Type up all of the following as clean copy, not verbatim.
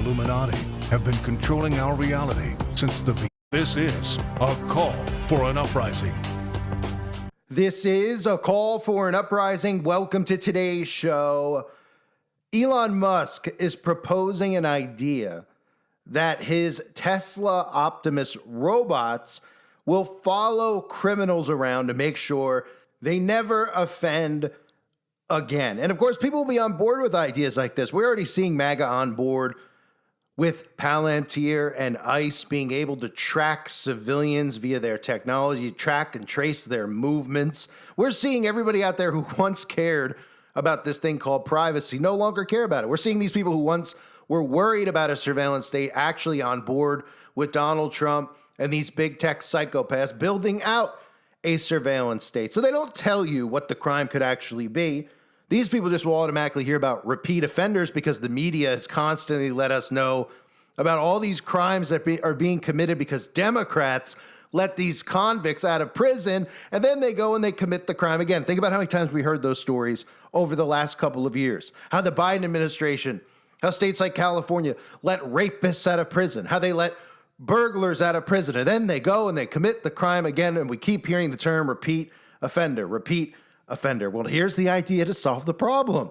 Illuminati have been controlling our reality since the beginning. This is a call for an uprising. This is a call for an uprising. Welcome to today's show. Elon Musk is proposing an idea that his Tesla Optimus robots will follow criminals around to make sure they never offend again. And of course, people will be on board with ideas like this. We're already seeing MAGA on board with Palantir and ICE being able to track civilians via their technology, track and trace their movements. We're seeing everybody out there who once cared about this thing called privacy no longer care about it. We're seeing these people who once were worried about a surveillance state actually on board with Donald Trump and these big tech psychopaths building out a surveillance state. So they don't tell you what the crime could actually be. These people just will automatically hear about repeat offenders because the media has constantly let us know about all these crimes that are being committed because Democrats let these convicts out of prison, and then they go and they commit the crime again. Think about how many times we heard those stories over the last couple of years. How the Biden administration, how states like California let rapists out of prison, how they let burglars out of prison, and then they go and they commit the crime again, and we keep hearing the term repeat offender. Well, here's the idea to solve the problem.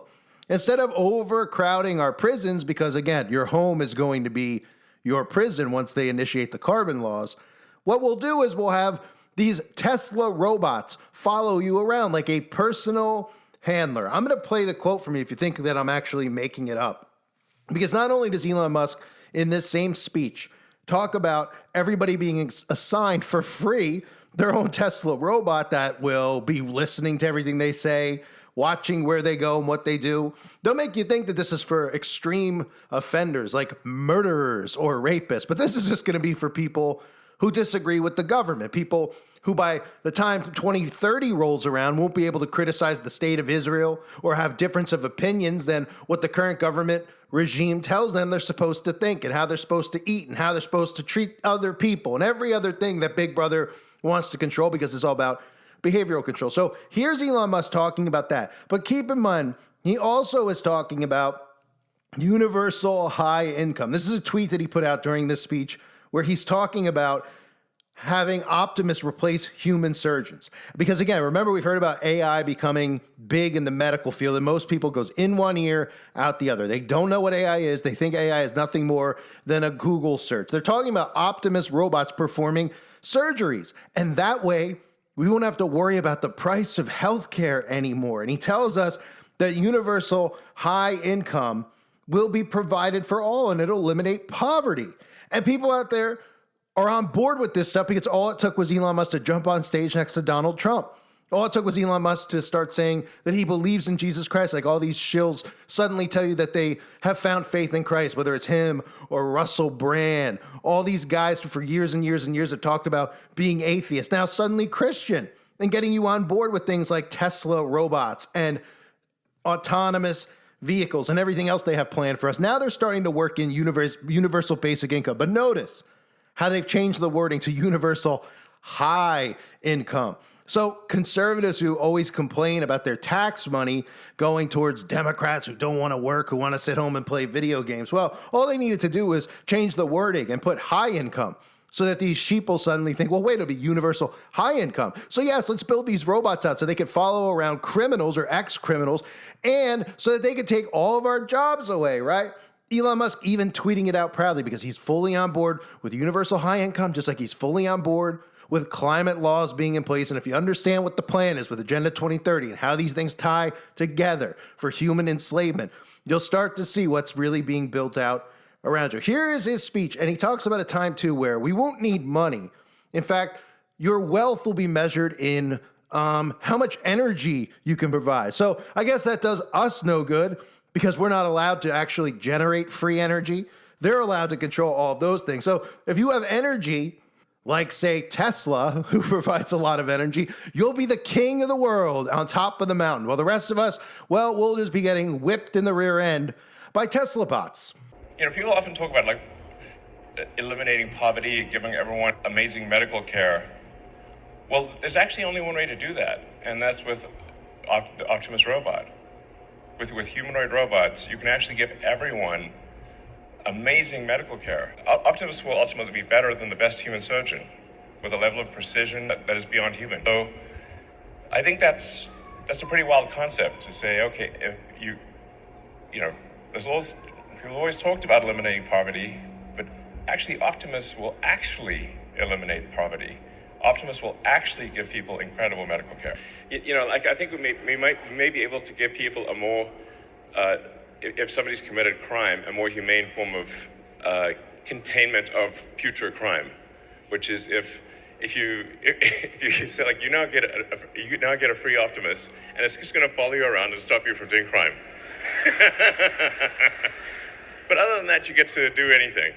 Instead of overcrowding our prisons, because again, your home is going to be your prison once they initiate the carbon laws, what we'll do is we'll have these Tesla robots follow you around like a personal handler. I'm going to play the quote from you if you think that I'm actually making it up. Because not only does Elon Musk in this same speech talk about everybody being assigned for free their own Tesla robot that will be listening to everything they say, watching where they go and what they do. They'll make you think that this is for extreme offenders like murderers or rapists, but this is just going to be for people who disagree with the government, people who by the time 2030 rolls around won't be able to criticize the state of Israel or have difference of opinions than what the current government regime tells them they're supposed to think and how they're supposed to eat and how they're supposed to treat other people and every other thing that Big Brother wants to control because it's all about behavioral control. So here's Elon Musk talking about that. But keep in mind, he also is talking about universal high income. This is a tweet that he put out during this speech where he's talking about having Optimus replace human surgeons. Because again, remember we've heard about AI becoming big in the medical field and most people goes in one ear, out the other. They don't know what AI is. They think AI is nothing more than a Google search. They're talking about Optimus robots performing surgeries. And that way we won't have to worry about the price of healthcare anymore. And he tells us that universal high income will be provided for all and it'll eliminate poverty. And people out there are on board with this stuff because all it took was Elon Musk to jump on stage next to Donald Trump. All it took was Elon Musk to start saying that he believes in Jesus Christ. Like all these shills suddenly tell you that they have found faith in Christ, whether it's him or Russell Brand. All these guys for years and years and years have talked about being atheists. Now suddenly Christian and getting you on board with things like Tesla robots and autonomous vehicles and everything else they have planned for us. Now they're starting to work in universal basic income. But notice how they've changed the wording to universal high income. So conservatives who always complain about their tax money going towards Democrats who don't want to work, who want to sit home and play video games, well, all they needed to do was change the wording and put high income so that these sheeple suddenly think, well, wait, it'll be universal high income. So yes, let's build these robots out so they could follow around criminals or ex-criminals and so that they could take all of our jobs away, right? Elon Musk even tweeting it out proudly because he's fully on board with universal high income, just like he's fully on board with climate laws being in place. And if you understand what the plan is with Agenda 2030 and how these things tie together for human enslavement, you'll start to see what's really being built out around you. Here is his speech, and he talks about a time too where we won't need money. In fact, your wealth will be measured in how much energy you can provide. So I guess that does us no good because we're not allowed to actually generate free energy. They're allowed to control all of those things. So if you have energy, like say Tesla, who provides a lot of energy, you'll be the king of the world on top of the mountain. While the rest of us, well, we'll just be getting whipped in the rear end by Tesla bots. You know, people often talk about like eliminating poverty, giving everyone amazing medical care. Well, there's actually only one way to do that, and that's with the Optimus robot. With humanoid robots, you can actually give everyone amazing medical care. Optimus will ultimately be better than the best human surgeon with a level of precision that is beyond human. So I think that's a pretty wild concept to say, okay, if you know, people always talked about eliminating poverty, but actually Optimus will actually eliminate poverty. Optimus will actually give people incredible medical care. You know, like I think we may be able to give people a more, if somebody's committed crime, a more humane form of containment of future crime, which is if you say like you now get a free Optimus, and it's just going to follow you around and stop you from doing crime. But other than that, you get to do anything.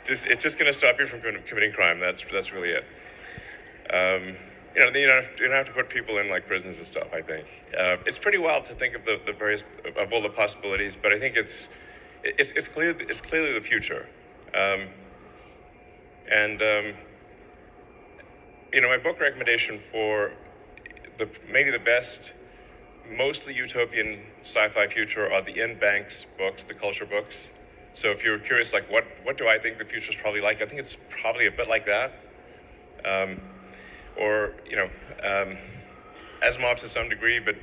It's just going to stop you from committing crime. That's really it. You know, you don't have to put people in like prisons and stuff. I think it's pretty wild to think of the various of all the possibilities, but I think it's clearly the future. You know, my book recommendation for maybe the best, mostly utopian sci-fi future are the Ian Banks books, the culture books. So if you're curious, like what do I think the future is probably like? I think it's probably a bit like that. Or you know, Asimov to some degree, but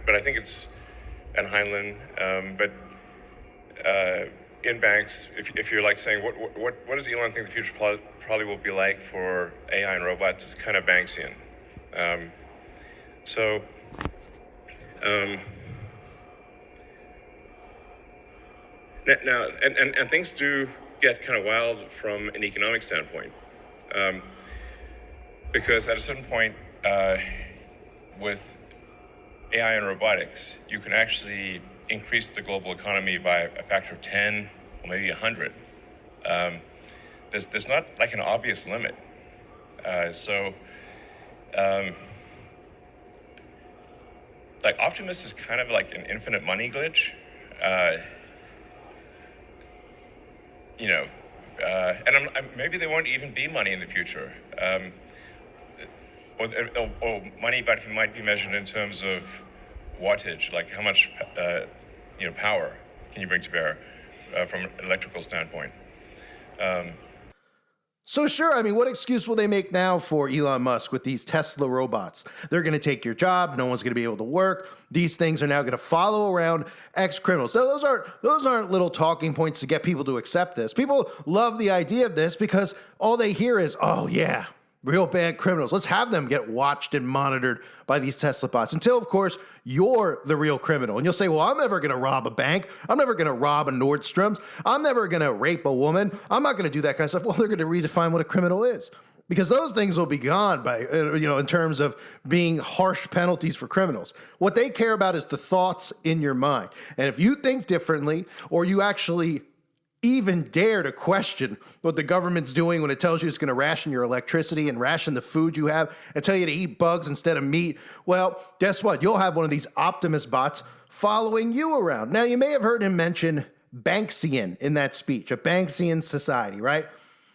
I think it's and Heinlein. But Ian Banks, if you're like saying what does Elon think the future probably will be like for AI and robots, it's kind of Banksian. Now and things do get kind of wild from an economic standpoint. Because at a certain point, with AI and robotics, you can actually increase the global economy by a factor of 10 or maybe 100. There's not like an obvious limit. Like Optimus is kind of like an infinite money glitch. You know, and maybe there won't even be money in the future. Or money, but it might be measured in terms of wattage, like how much power can you bring to bear from an electrical standpoint. So sure, I mean, what excuse will they make now for Elon Musk with these Tesla robots? They're going to take your job. No one's going to be able to work. These things are now going to follow around ex-criminals. So those aren't little talking points to get people to accept this. People love the idea of this because all they hear is, oh yeah, real bad criminals. Let's have them get watched and monitored by these Tesla bots until, of course, you're the real criminal. And you'll say, well, I'm never going to rob a bank. I'm never going to rob a Nordstrom's. I'm never going to rape a woman. I'm not going to do that kind of stuff. Well, they're going to redefine what a criminal is because those things will be gone by, in terms of being harsh penalties for criminals. What they care about is the thoughts in your mind. And if you think differently or you actually even dare to question what the government's doing when it tells you it's going to ration your electricity and ration the food you have and tell you to eat bugs instead of meat, well, guess what? You'll have one of these Optimus bots following you around. Now, you may have heard him mention Banksian in that speech, a Banksian society, right?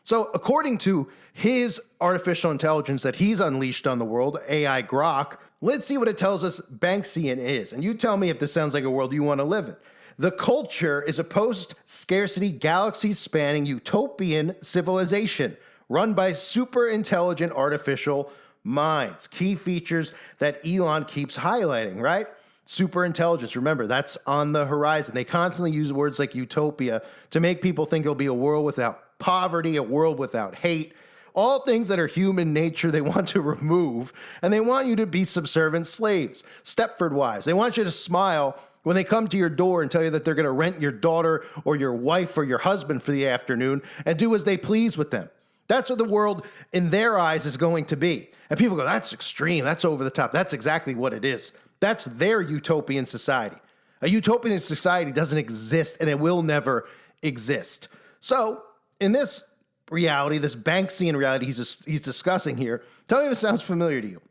So according to his artificial intelligence that he's unleashed on the world, AI Grok, let's see what it tells us Banksian is. And you tell me if this sounds like a world you want to live in. The culture is a post-scarcity, galaxy-spanning utopian civilization run by super-intelligent artificial minds. Key features that Elon keeps highlighting, right? Super intelligence. Remember, that's on the horizon. They constantly use words like utopia to make people think it'll be a world without poverty, a world without hate, all things that are human nature they want to remove, and they want you to be subservient slaves, Stepford wives. They want you to smile when they come to your door and tell you that they're going to rent your daughter or your wife or your husband for the afternoon and do as they please with them. That's what the world in their eyes is going to be. And people go, that's extreme. That's over the top. That's exactly what it is. That's their utopian society. A utopian society doesn't exist and it will never exist. So in this reality, this Banksian reality he's discussing here, tell me if it sounds familiar to you.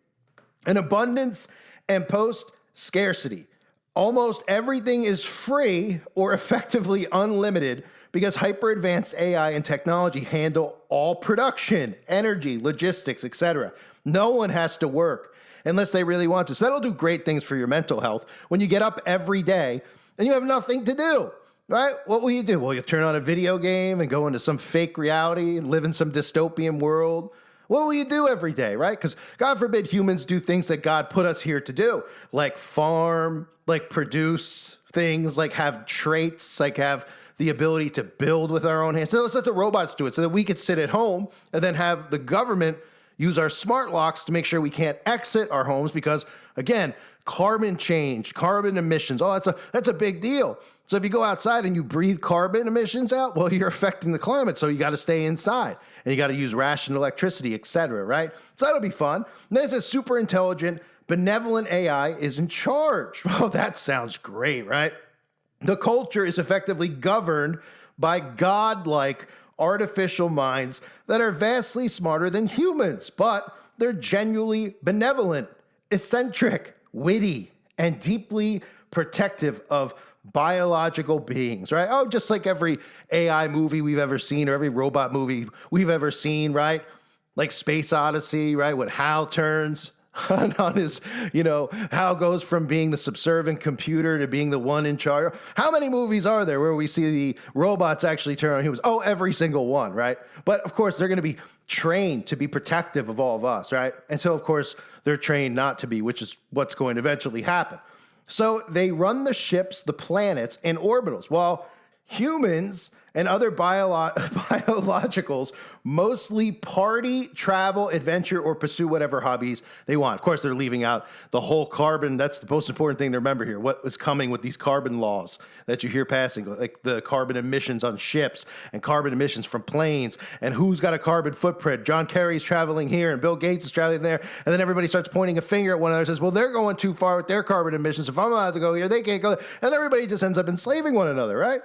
An abundance and post-scarcity. Almost everything is free or effectively unlimited because hyper-advanced AI and technology handle all production, energy, logistics, etc. No one has to work unless they really want to. So that'll do great things for your mental health when you get up every day and you have nothing to do. right? What will you do? Well, you'll turn on a video game and go into some fake reality and live in some dystopian world. What will you do every day, right? Because God forbid humans do things that God put us here to do, like farm, like produce things, like have traits, like have the ability to build with our own hands. So let's let the robots do it so that we could sit at home and then have the government use our smart locks to make sure we can't exit our homes because, again, carbon change, carbon emissions, that's a big deal. So if you go outside and you breathe carbon emissions out, well, you're affecting the climate, so you got to stay inside. And you got to use rationed electricity, et cetera, right? So that'll be fun. And then it says super intelligent, benevolent AI is in charge. Oh, that sounds great, right? The culture is effectively governed by godlike artificial minds that are vastly smarter than humans, but they're genuinely benevolent, eccentric, witty, and deeply protective of biological beings, right? Oh, just like every AI movie we've ever seen or every robot movie we've ever seen, right? Like Space Odyssey, right? When Hal turns on his, Hal goes from being the subservient computer to being the one in charge. How many movies are there where we see the robots actually turn on humans? Oh, every single one, right? But of course, they're going to be trained to be protective of all of us, right? And so, of course, they're trained not to be, which is what's going to eventually happen. So they run the ships, the planets, and orbitals, while humans and other biologicals mostly party, travel, adventure, or pursue whatever hobbies they want. Of course, they're leaving out the whole carbon. That's the most important thing to remember here. What is coming with these carbon laws that you hear passing, like the carbon emissions on ships and carbon emissions from planes, and who's got a carbon footprint. John Kerry's traveling here and Bill Gates is traveling there. And then everybody starts pointing a finger at one another and says, well, they're going too far with their carbon emissions. If I'm allowed to go here, they can't go there. And everybody just ends up enslaving one another, right?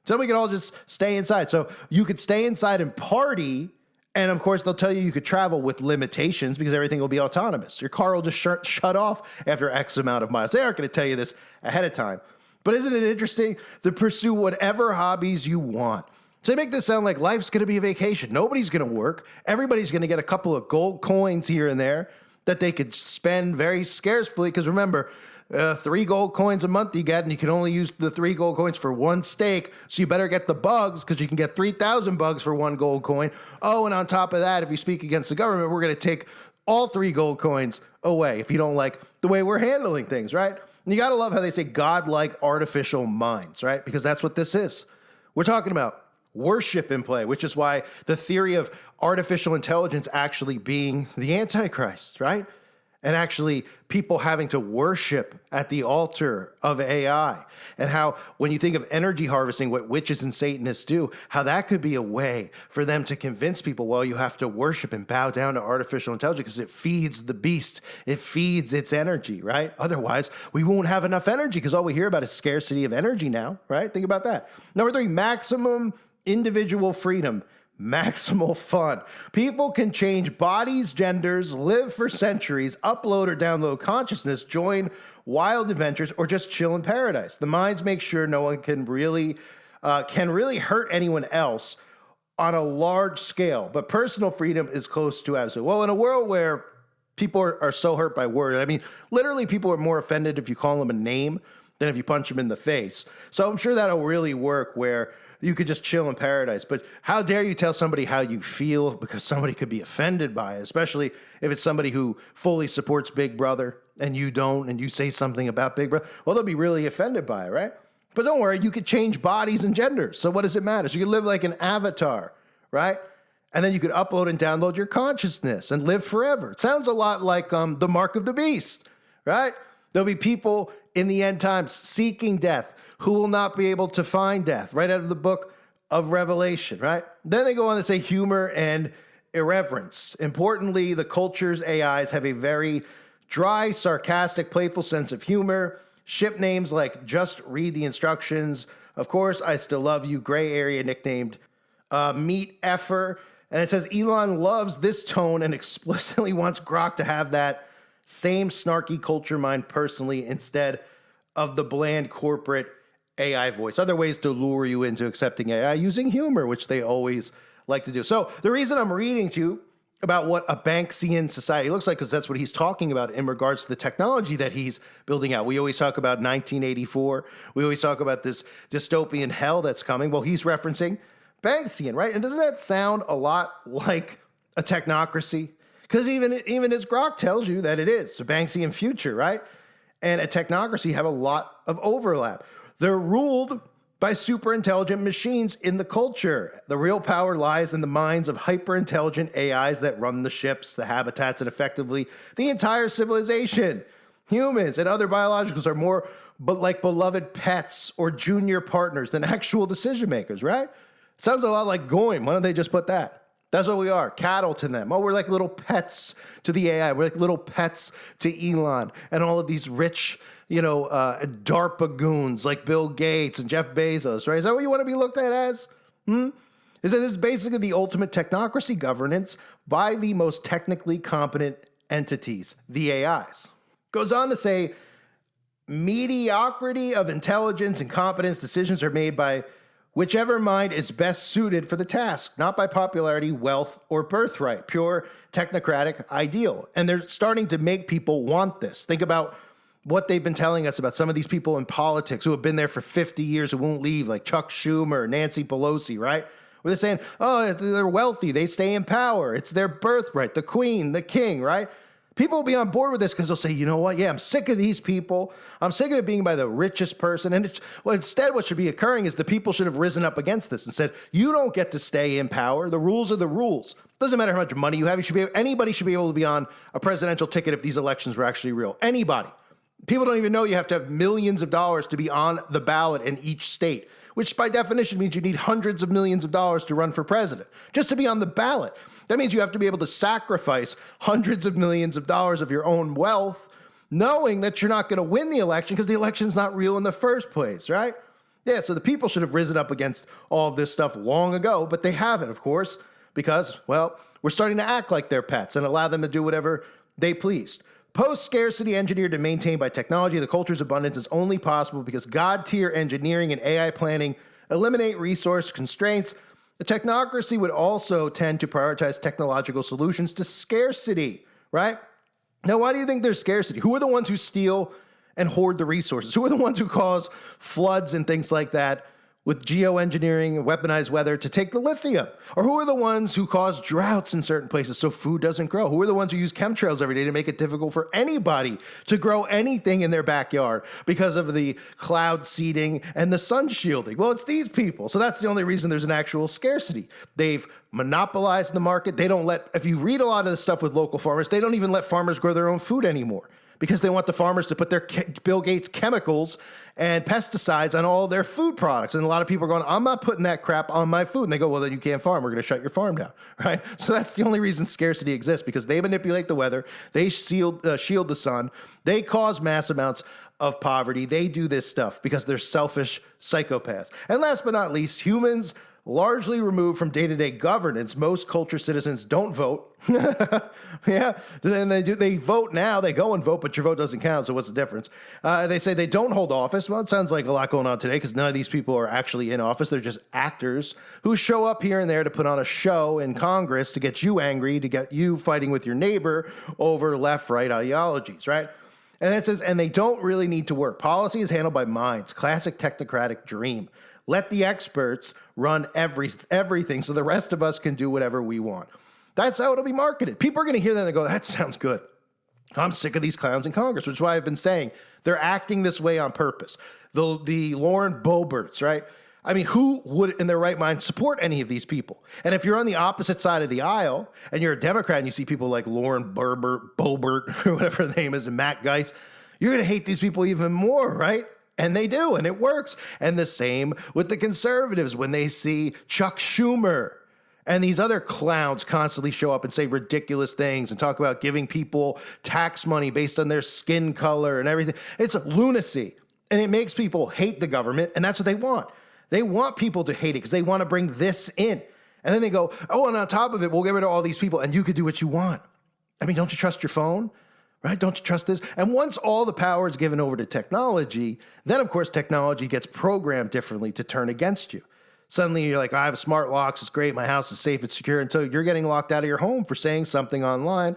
So we can all just stay inside. So you could stay inside and party. And of course, they'll tell you could travel with limitations because everything will be autonomous. Your car will just shut off after X amount of miles. They aren't going to tell you this ahead of time. But isn't it interesting to pursue whatever hobbies you want? So they make this sound like life's going to be a vacation. Nobody's going to work. Everybody's going to get a couple of gold coins here and there that they could spend very scarcely. Because remember, 3 gold coins a month you get, and you can only use the 3 gold coins for 1 steak. So you better get the bugs because you can get 3,000 bugs for 1 gold coin. Oh, and on top of that, if you speak against the government, we're going to take all 3 gold coins away if you don't like the way we're handling things, right? And you got to love how they say godlike artificial minds, right? Because that's what this is. We're talking about worship in play, which is why the theory of artificial intelligence actually being the Antichrist, right? And actually people having to worship at the altar of AI, and how when you think of energy harvesting, what witches and Satanists do, how that could be a way for them to convince people, well, you have to worship and bow down to artificial intelligence because it feeds the beast. It feeds its energy, right? Otherwise, we won't have enough energy because all we hear about is scarcity of energy now, right? Think about that. Number 3, maximum individual freedom. Maximal fun. People can change bodies, genders, live for centuries, upload or download consciousness, join wild adventures, or just chill in paradise. The minds make sure no one can really hurt anyone else on a large scale, but personal freedom is close to absolute. Well, in a world where people are so hurt by words, I mean, literally people are more offended if you call them a name than if you punch them in the face. So I'm sure that'll really work where you could just chill in paradise. But how dare you tell somebody how you feel, because somebody could be offended by it, especially if it's somebody who fully supports Big Brother and you don't, and you say something about Big Brother. Well, they'll be really offended by it, right? But don't worry, you could change bodies and genders. So what does it matter? So you could live like an avatar, right? And then you could upload and download your consciousness and live forever. It sounds a lot like the Mark of the Beast, right? There'll be people in the end times seeking death who will not be able to find death, right out of the book of Revelation, right? Then they go on to say humor and irreverence. Importantly, the culture's AIs have a very dry, sarcastic, playful sense of humor. Ship names like Just Read the Instructions. Of course, I Still Love You, gray area nicknamed Meat Effer. And it says Elon loves this tone and explicitly wants Grok to have that same snarky culture mind personally instead of the bland corporate AI voice. Other ways to lure you into accepting AI using humor, which they always like to do. So the reason I'm reading to you about what a Banksian society looks like, because that's what he's talking about in regards to the technology that he's building out. We always talk about 1984. We always talk about this dystopian hell that's coming. Well, he's referencing Banksian, right? And doesn't that sound a lot like a technocracy? Because even as Grok tells you that it is a Banksian future, right? And a technocracy have a lot of overlap. They're ruled by super intelligent machines in the culture. The real power lies in the minds of hyper intelligent AIs that run the ships, the habitats, and effectively the entire civilization. Humans and other biologicals are more like beloved pets or junior partners than actual decision makers, right? Sounds a lot like Goyim. Why don't they just put that? That's what we are, cattle to them. Oh, we're like little pets to the AI. We're like little pets to Elon and all of these rich, DARPA goons like Bill Gates and Jeff Bezos, right? Is that what you want to be looked at as? Is that this is basically the ultimate technocracy governance by the most technically competent entities, the AIs. Goes on to say, mediocrity of intelligence and competence decisions are made by whichever mind is best suited for the task, not by popularity, wealth, or birthright, pure technocratic ideal. And they're starting to make people want this. Think about what they've been telling us about some of these people in politics who have been there for 50 years who won't leave, like Chuck Schumer, Nancy Pelosi, right? Where they're saying, oh, they're wealthy, they stay in power, it's their birthright, the queen, the king, right? People will be on board with this because they'll say, you know what? Yeah, I'm sick of these people. I'm sick of it being by the richest person. And instead, what should be occurring is the people should have risen up against this and said, you don't get to stay in power. The rules are the rules. Doesn't matter how much money you have. Anybody should be able to be on a presidential ticket if these elections were actually real. Anybody. People don't even know you have to have millions of dollars to be on the ballot in each state, which by definition means you need hundreds of millions of dollars to run for president, just to be on the ballot. That means you have to be able to sacrifice hundreds of millions of dollars of your own wealth, knowing that you're not going to win the election because the election's not real in the first place, right? Yeah, so the people should have risen up against all of this stuff long ago, but they haven't, of course, because, well, we're starting to act like they're pets and allow them to do whatever they pleased. Post-scarcity engineered and maintained by technology, the culture's abundance is only possible because God-tier engineering and AI planning eliminate resource constraints. The technocracy would also tend to prioritize technological solutions to scarcity, right? Now, why do you think there's scarcity? Who are the ones who steal and hoard the resources? Who are the ones who cause floods and things like that with geoengineering and weaponized weather to take the lithium? Or who are the ones who cause droughts in certain places so food doesn't grow? Who are the ones who use chemtrails every day to make it difficult for anybody to grow anything in their backyard because of the cloud seeding and the sun shielding? Well, it's these people. So that's the only reason there's an actual scarcity. They've monopolized the market. They don't let, if you read a lot of the stuff with local farmers, they don't even let farmers grow their own food anymore, because they want the farmers to put their Bill Gates chemicals and pesticides on all their food products. And a lot of people are going, I'm not putting that crap on my food. And they go, well, then you can't farm. We're going to shut your farm down, right? So that's the only reason scarcity exists, because they manipulate the weather. They shield the sun. They cause mass amounts of poverty. They do this stuff because they're selfish psychopaths. And last but not least, humans largely removed from day-to-day governance. Most culture citizens don't vote. Yeah, then they vote now. They go and vote, but your vote doesn't count, so what's the difference? They say they don't hold office. Well, it sounds like a lot going on today, because none of these people are actually in office. They're just actors who show up here and there to put on a show in Congress to get you angry, to get you fighting with your neighbor over left-right ideologies, right? And it says, and they don't really need to work. Policy is handled by minds. Classic technocratic dream. Let the experts run everything so the rest of us can do whatever we want. That's how it'll be marketed. People are going to hear that and they go, that sounds good. I'm sick of these clowns in Congress, which is why I've been saying they're acting this way on purpose. The Lauren Boeberts, right? I mean, who would in their right mind support any of these people? And if you're on the opposite side of the aisle and you're a Democrat and you see people like Lauren Boebert, or whatever the name is, and Matt Gaetz, you're going to hate these people even more, right? And they do, and it works. And the same with the conservatives when they see Chuck Schumer and these other clowns constantly show up and say ridiculous things and talk about giving people tax money based on their skin color and everything. It's lunacy, and it makes people hate the government, and that's what they want. They want people to hate it because they want to bring this in. And then they go, oh, and on top of it, we'll get rid of all these people, and you could do what you want. I mean, don't you trust your phone? Right? Don't you trust this? And once all the power is given over to technology, then, of course, technology gets programmed differently to turn against you. Suddenly you're like, I have smart locks. It's great. My house is safe and secure. Until you're getting locked out of your home for saying something online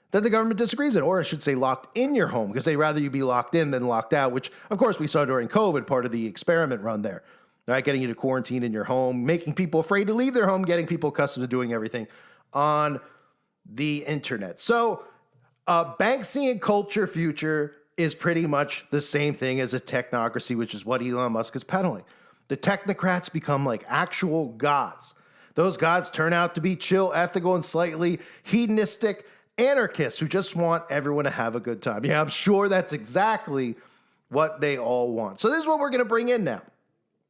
that the government disagrees with, or I should say locked in your home, because they'd rather you be locked in than locked out, which of course we saw during COVID, part of the experiment run there, right? Getting you to quarantine in your home, making people afraid to leave their home, getting people accustomed to doing everything on the internet. So Banksian culture future is pretty much the same thing as a technocracy, which is what Elon Musk is peddling. The technocrats become like actual gods. Those gods turn out to be chill, ethical, and slightly hedonistic anarchists who just want everyone to have a good time. Yeah, I'm sure that's exactly what they all want. So this is what we're going to bring in now.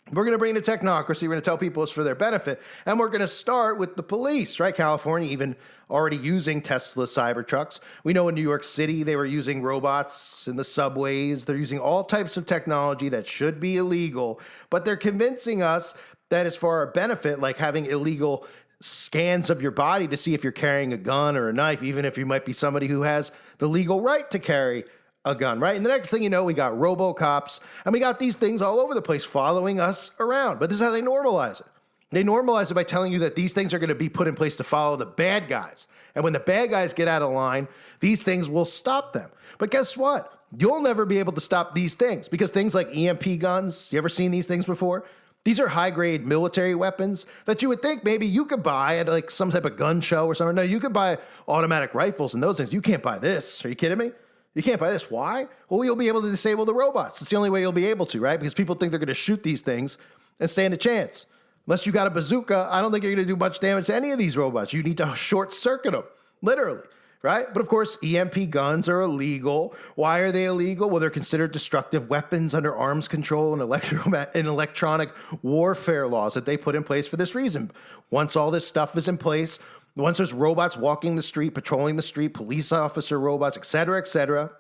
We're going to bring in the technocracy. We're going to tell people it's for their benefit. And we're going to start with the police, right? California even already using Tesla Cybertrucks. We know in New York City, they were using robots in the subways. They're using all types of technology that should be illegal, but they're convincing us that it's for our benefit, like having illegal scans of your body to see if you're carrying a gun or a knife, even if you might be somebody who has the legal right to carry a gun, right? And the next thing you know, we got RoboCops, and we got these things all over the place following us around. But this is how they normalize it. They normalize it by telling you that these things are going to be put in place to follow the bad guys. And when the bad guys get out of line, these things will stop them. But guess what? You'll never be able to stop these things, because things like EMP guns, you ever seen these things before? These are high-grade military weapons that you would think maybe you could buy at like some type of gun show or something. No, you could buy automatic rifles and those things. You can't buy this. Are you kidding me? You can't buy this. Why? Well, you'll be able to disable the robots. It's the only way you'll be able to, right? Because people think they're going to shoot these things and stand a chance. Unless you got a bazooka, I don't think you're going to do much damage to any of these robots. You need to short circuit them, literally. Right? But of course, EMP guns are illegal. Why are they illegal? Well, they're considered destructive weapons under arms control and electronic warfare laws that they put in place for this reason. Once all this stuff is in place, once there's robots walking the street, patrolling the street, police officer robots, et cetera,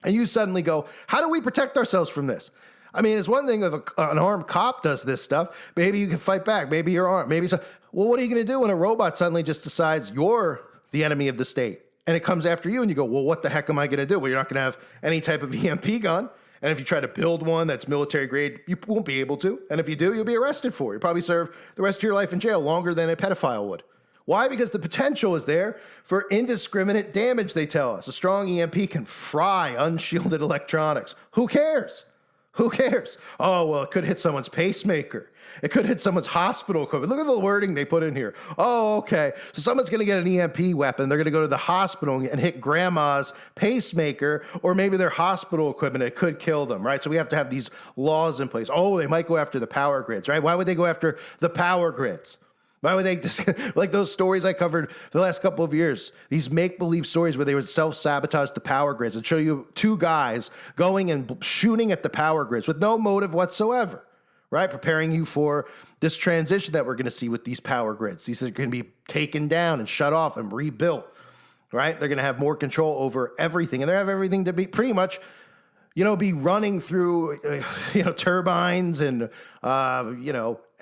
and you suddenly go, how do we protect ourselves from this? I mean, it's one thing if an armed cop does this stuff. Maybe you can fight back. Maybe you're armed. Maybe so. Well, what are you going to do when a robot suddenly just decides you're the enemy of the state? And it comes after you and you go, well, what the heck am I going to do? Well, you're not going to have any type of EMP gun. And if you try to build one that's military grade, you won't be able to. And if you do, you'll be arrested for it. You'll probably serve the rest of your life in jail longer than a pedophile would. Why? Because the potential is there for indiscriminate damage, they tell us. A strong EMP can fry unshielded electronics. Who cares? Who cares? Oh, well, it could hit someone's pacemaker. It could hit someone's hospital equipment. Look at the wording they put in here. Oh, okay. So someone's going to get an EMP weapon. They're going to go to the hospital and hit grandma's pacemaker or maybe their hospital equipment. It could kill them, right? So we have to have these laws in place. Oh, they might go after the power grids, right? Why would they go after the power grids? Why would they just, like those stories I covered for the last couple of years, these make-believe stories where they would self-sabotage the power grids and show you two guys going and shooting at the power grids with no motive whatsoever, right? Preparing you for this transition that we're going to see with these power grids. These are going to be taken down and shut off and rebuilt, right? They're going to have more control over everything. And they have everything to be pretty much, be running through, turbines and,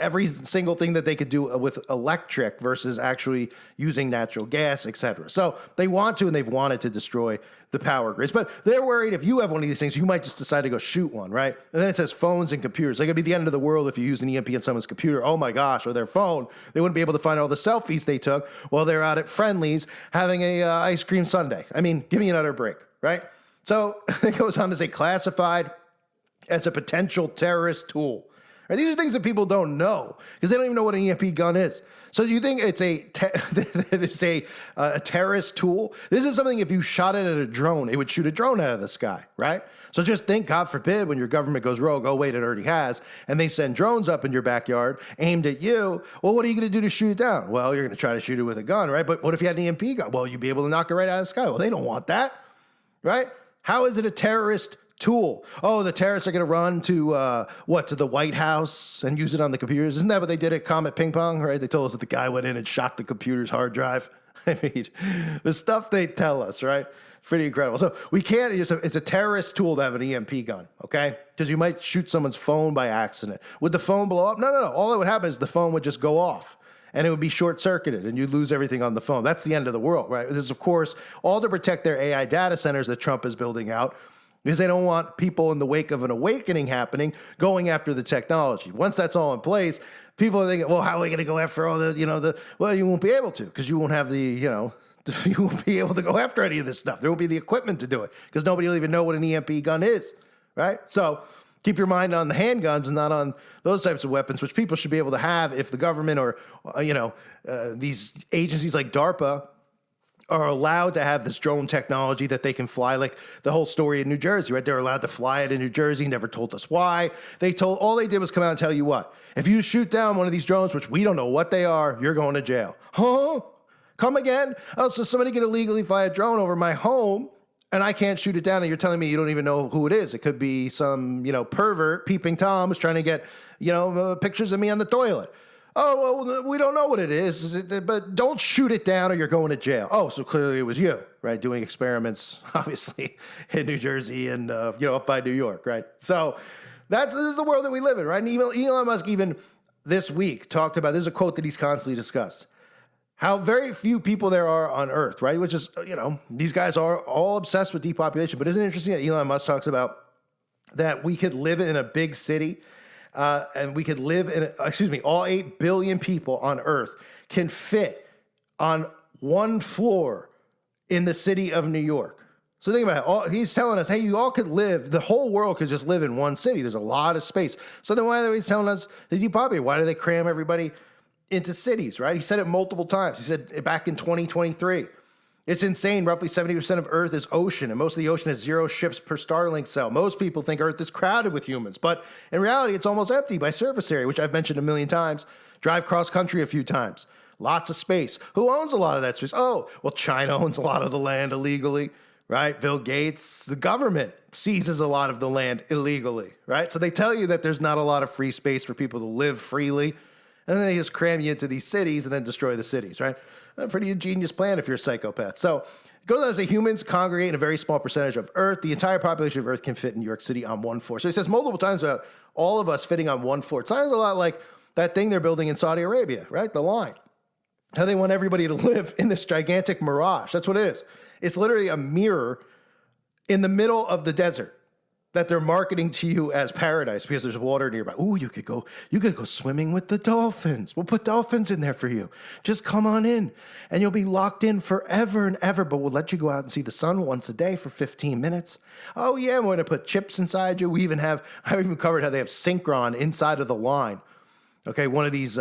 every single thing that they could do with electric versus actually using natural gas, et cetera. So they want to, and they've wanted to destroy the power grids. But they're worried if you have one of these things, you might just decide to go shoot one, right? And then it says phones and computers. Like it'd be the end of the world if you use an EMP on someone's computer. Oh my gosh, or their phone. They wouldn't be able to find all the selfies they took while they're out at Friendly's having a ice cream sundae. I mean, give me another break, right? So it goes on to say classified as a potential terrorist tool. Right? These are things that people don't know because they don't even know what an EMP gun is. So you think it's a terrorist tool? This is something if you shot it at a drone, it would shoot a drone out of the sky, right? So just think, God forbid, when your government goes rogue, oh wait, it already has, and they send drones up in your backyard aimed at you, well, what are you going to do to shoot it down? Well, you're going to try to shoot it with a gun, right? But what if you had an EMP gun? Well, you'd be able to knock it right out of the sky. Well, they don't want that, right? How is it a terrorist tool? Oh, the terrorists are going to run to to the White House and use it on the computers. Isn't that what they did at Comet Ping Pong, right? They told us that the guy went in and shot the computer's hard drive. I mean, the stuff they tell us, right? Pretty incredible. So we can't, it's a terrorist tool to have an EMP gun, okay? Because you might shoot someone's phone by accident. Would the phone blow up? No. All that would happen is the phone would just go off. And it would be short-circuited, and you'd lose everything on the phone. That's the end of the world, right? This is, of course, all to protect their AI data centers that Trump is building out, because they don't want people in the wake of an awakening happening going after the technology. Once that's all in place, people are thinking, well, how are we going to go after all well, you won't be able to, because you won't have you won't be able to go after any of this stuff. There won't be the equipment to do it, because nobody will even know what an EMP gun is, right? So keep your mind on the handguns and not on those types of weapons, which people should be able to have if the government or, these agencies like DARPA are allowed to have this drone technology that they can fly, like the whole story in New Jersey, right? They're allowed to fly it in New Jersey, never told us why. All they did was come out and tell you what, if you shoot down one of these drones, which we don't know what they are, you're going to jail. Huh? Come again? Oh, so somebody can illegally fly a drone over my home and I can't shoot it down, and you're telling me you don't even know who it is. It could be some, pervert, peeping Tom who's trying to get, pictures of me on the toilet. Oh, well, we don't know what it is, but don't shoot it down or you're going to jail. Oh, so clearly it was you, right? Doing experiments, obviously, in New Jersey and, up by New York, right? So this is the world that we live in, right? And even Elon Musk, even this week, talked about, this is a quote that he's constantly discussed, how very few people there are on Earth, right? Which is, these guys are all obsessed with depopulation. But isn't it interesting that Elon Musk talks about that we could live in a big city and we could live in, all 8 billion people on Earth can fit on one floor in the city of New York. So think about it. He's telling us, hey, you all could live, the whole world could just live in one city. There's a lot of space. So then why are they telling us to depopulate? Why do they cram everybody into cities, right? He said it multiple times. He said back in 2023, it's insane. Roughly 70% of Earth is ocean, and most of the ocean has 0 ships per Starlink cell. Most people think Earth is crowded with humans, but in reality, it's almost empty by surface area, which I've mentioned a million times. Drive cross country a few times. Lots of space. Who owns a lot of that space? Oh, well, China owns a lot of the land illegally, right? Bill Gates, the government seizes a lot of the land illegally, right? So they tell you that there's not a lot of free space for people to live freely. And then they just cram you into these cities and then destroy the cities, right? A pretty ingenious plan if you're a psychopath. So it goes on to say humans congregate in a very small percentage of Earth. The entire population of Earth can fit in New York City on one floor. So he says multiple times about all of us fitting on one floor. It sounds a lot like that thing they're building in Saudi Arabia, right? The line. How they want everybody to live in this gigantic mirage. That's what it is. It's literally a mirror in the middle of the desert that they're marketing to you as paradise because there's water nearby. Ooh, you could go swimming with the dolphins. We'll put dolphins in there for you. Just come on in and you'll be locked in forever and ever, but we'll let you go out and see the sun once a day for 15 minutes. Oh yeah, we're going to put chips inside you. I even covered how they have Synchron inside of the line. Okay, one of these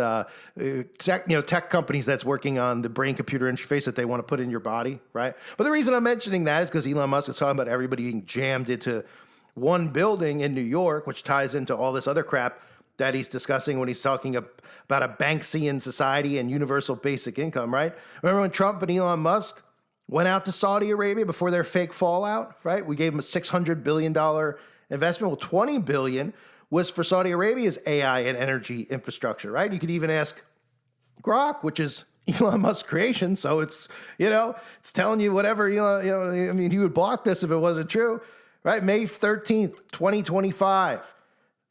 tech companies that's working on the brain-computer interface that they want to put in your body, right? But the reason I'm mentioning that is because Elon Musk is talking about everybody being jammed into one building in New York, which ties into all this other crap that he's discussing when he's talking about a Banksian society and universal basic income, right? Remember when Trump and Elon Musk went out to Saudi Arabia before their fake fallout, right? We gave them a $600 billion investment. Well, $20 billion was for Saudi Arabia's AI and energy infrastructure, right? You could even ask Grok, which is Elon Musk's creation. So it's telling you whatever, he would block this if it wasn't true. Right, May 13th, 2025,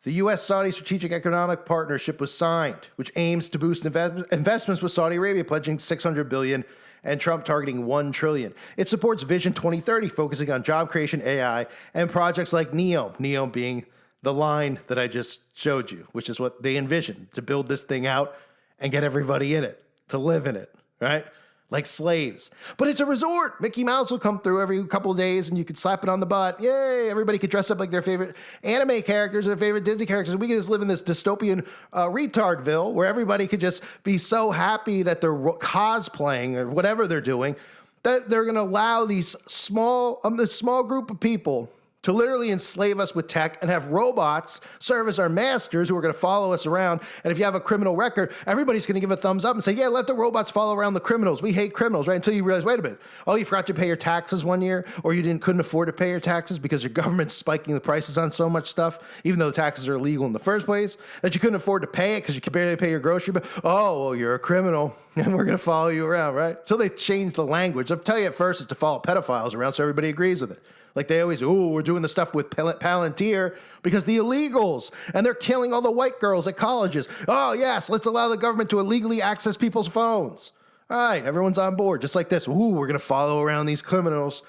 the U.S.-Saudi Strategic Economic Partnership was signed, which aims to boost investments with Saudi Arabia, pledging $600 billion and Trump targeting $1 trillion. It supports Vision 2030, focusing on job creation, AI, and projects like NEOM. NEOM being the line that I just showed you, which is what they envision, to build this thing out and get everybody in it, to live in it, right? Like slaves. But it's a resort. Mickey Mouse will come through every couple of days and you could slap it on the butt. Yay, everybody could dress up like their favorite anime characters or their favorite Disney characters. We could just live in this dystopian retardville where everybody could just be so happy that they're cosplaying or whatever they're doing that they're going to allow this small group of people to literally enslave us with tech and have robots serve as our masters who are going to follow us around. And if you have a criminal record, everybody's going to give a thumbs up and say, yeah, let the robots follow around the criminals. We hate criminals, right? Until you realize, wait a minute. Oh, you forgot to pay your taxes one year, or you couldn't afford to pay your taxes because your government's spiking the prices on so much stuff, even though the taxes are illegal in the first place, that you couldn't afford to pay it because you could barely pay your grocery bill. Oh, well, you're a criminal and we're going to follow you around, right? So they changed the language. I'll tell you at first it's to follow pedophiles around so everybody agrees with it. Like they always, we're doing the stuff with Palantir because the illegals, and they're killing all the white girls at colleges. Oh, yes, let's allow the government to illegally access people's phones. All right, everyone's on board, just like this. Ooh, we're going to follow around these criminals,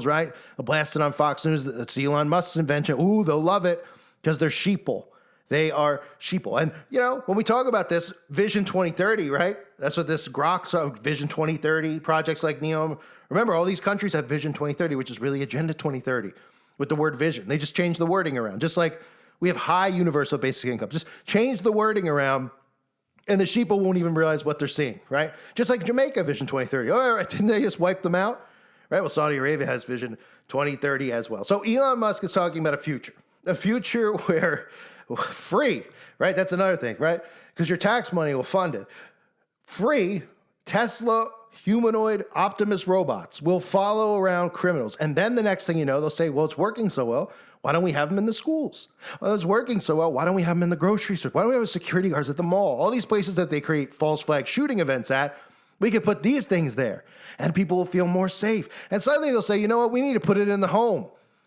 right? They'll blast it on Fox News. It's Elon Musk's invention. Ooh, they'll love it because they're sheeple. They are sheeple. And, when we talk about this, Vision 2030, right? That's what this Grok, Vision 2030, projects like NEOM. Remember, all these countries have Vision 2030, which is really Agenda 2030 with the word vision. They just change the wording around. Just like we have high universal basic income. Just change the wording around and the sheeple won't even realize what they're seeing, right? Just like Jamaica Vision 2030. Oh, right, didn't they just wipe them out? Right? Well, Saudi Arabia has Vision 2030 as well. So Elon Musk is talking about a future where free, right? That's another thing, right? Because your tax money will fund it. Free Tesla humanoid Optimus robots will follow around criminals. And then the next thing you know, they'll say, well, it's working so well. Why don't we have them in the schools? Well, it's working so well. Why don't we have them in the grocery store? Why don't we have security guards at the mall? All these places that they create false flag shooting events at, we could put these things there and people will feel more safe. And suddenly they'll say, you know what? We need to put it in the home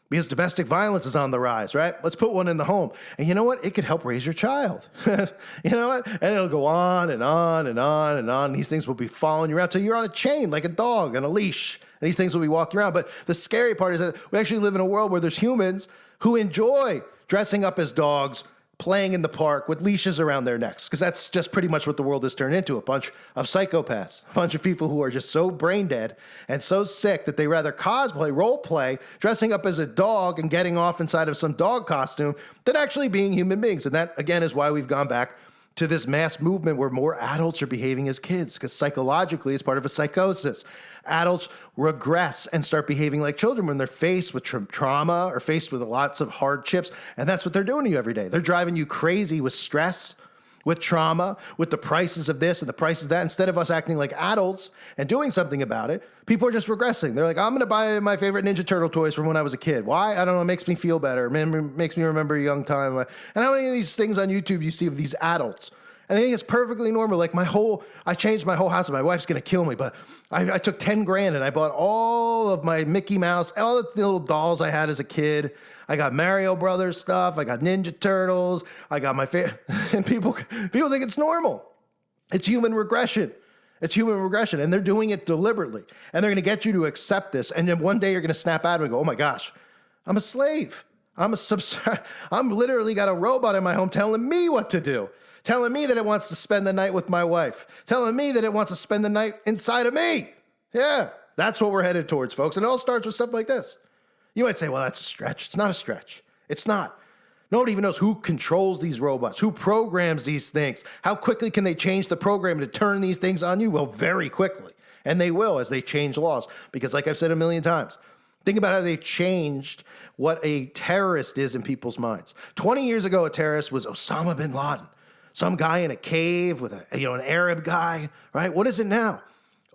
because domestic violence is on the rise, right? Let's put one in the home. And you know what? It could help raise your child. You know what? And it'll go on and on and on and on. These things will be following you around till you're on a chain like a dog on a leash. And these things will be walking around. But the scary part is that we actually live in a world where there's humans who enjoy dressing up as dogs, playing in the park with leashes around their necks, because that's just pretty much what the world has turned into, a bunch of psychopaths, a bunch of people who are just so brain dead and so sick that they rather cosplay, role play, dressing up as a dog and getting off inside of some dog costume than actually being human beings. And that, again, is why we've gone back to this mass movement where more adults are behaving as kids, because psychologically it's part of a psychosis. Adults regress and start behaving like children when they're faced with trauma or faced with lots of hardships. And that's what they're doing to you every day. They're driving you crazy with stress, with trauma, with the prices of this and the prices of that. Instead of us acting like adults and doing something about it, people are just regressing. They're like, I'm going to buy my favorite Ninja Turtle toys from when I was a kid. Why? I don't know. It makes me feel better. It makes me remember a young time. And how many of these things on YouTube you see of these adults? And I think it's perfectly normal. Like I changed my whole house. And my wife's going to kill me. But I took 10 grand and I bought all of my Mickey Mouse, all the little dolls I had as a kid. I got Mario Brothers stuff. I got Ninja Turtles. I got my favorite. And people think it's normal. It's human regression. It's human regression. And they're doing it deliberately. And they're going to get you to accept this. And then one day you're going to snap out of it and go, oh my gosh, I'm a slave. I'm literally got a robot in my home telling me what to do. Telling me that it wants to spend the night with my wife. Telling me that it wants to spend the night inside of me. Yeah, that's what we're headed towards, folks. And it all starts with stuff like this. You might say, well, that's a stretch. It's not a stretch. It's not. Nobody even knows who controls these robots, who programs these things. How quickly can they change the program to turn these things on you? Well, very quickly. And they will as they change laws. Because like I've said a million times, think about how they changed what a terrorist is in people's minds. 20 years ago, a terrorist was Osama bin Laden. Some guy in a cave with an Arab guy, right? What is it now?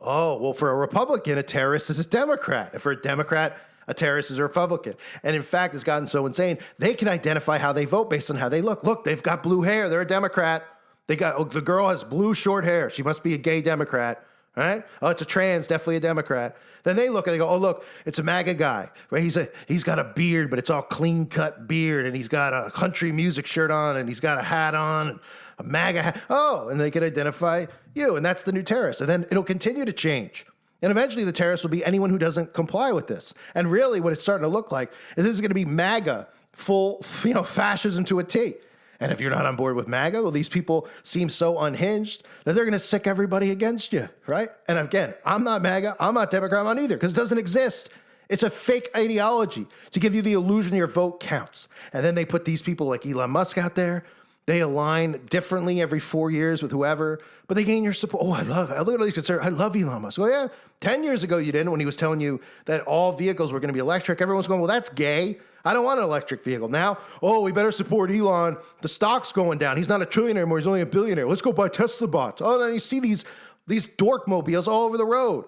Oh, well, for a Republican, a terrorist is a Democrat. And for a Democrat, a terrorist is a Republican. And in fact, it's gotten so insane, they can identify how they vote based on how they look. Look, they've got blue hair. They're a Democrat. The girl has blue short hair. She must be a gay Democrat, right? Oh, it's a trans, definitely a Democrat. Then they look and they go, oh, look, it's a MAGA guy, right? He's got a beard, but it's all clean cut beard. And he's got a country music shirt on and he's got a hat on and a MAGA hat. Oh, and they can identify you. And that's the new terrorist. And then it'll continue to change. And eventually the terrorist will be anyone who doesn't comply with this. And really what it's starting to look like is this is going to be MAGA, full, fascism to a T. And if you're not on board with MAGA, well, these people seem so unhinged that they're going to sick everybody against you, right? And again, I'm not MAGA. I'm not Democrat. I'm not either because it doesn't exist. It's a fake ideology to give you the illusion your vote counts. And then they put these people like Elon Musk out there. They align differently every 4 years with whoever, but they gain your support. Oh, I look at all these concerns. I love Elon Musk. Well, yeah, 10 years ago you didn't when he was telling you that all vehicles were going to be electric. Everyone's going, well, that's gay. I don't want an electric vehicle. Now, oh, we better support Elon. The stock's going down. He's not a trillionaire anymore. He's only a billionaire. Let's go buy Tesla bots. Oh, then you see these dork mobiles all over the road,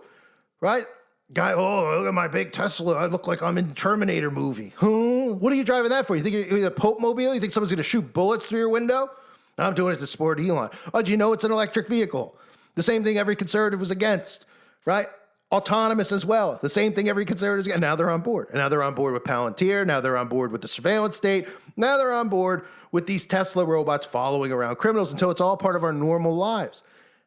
right? Guy, oh, look at my big Tesla. I look like I'm in Terminator movie. Huh? What are you driving that for? You think you're a Pope mobile? You think someone's going to shoot bullets through your window? I'm doing it to support Elon. Oh, do you know it's an electric vehicle? The same thing every conservative was against, right? Autonomous as well. The same thing every conservative is against. Now they're on board. And now they're on board with Palantir. Now they're on board with the surveillance state. Now they're on board with these Tesla robots following around criminals until it's all part of our normal lives.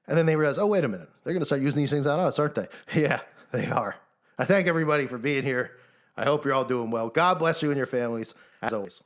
And then they realize, oh, wait a minute. They're going to start using these things on us, aren't they? Yeah, they are. I thank everybody for being here. I hope you're all doing well. God bless you and your families, as always.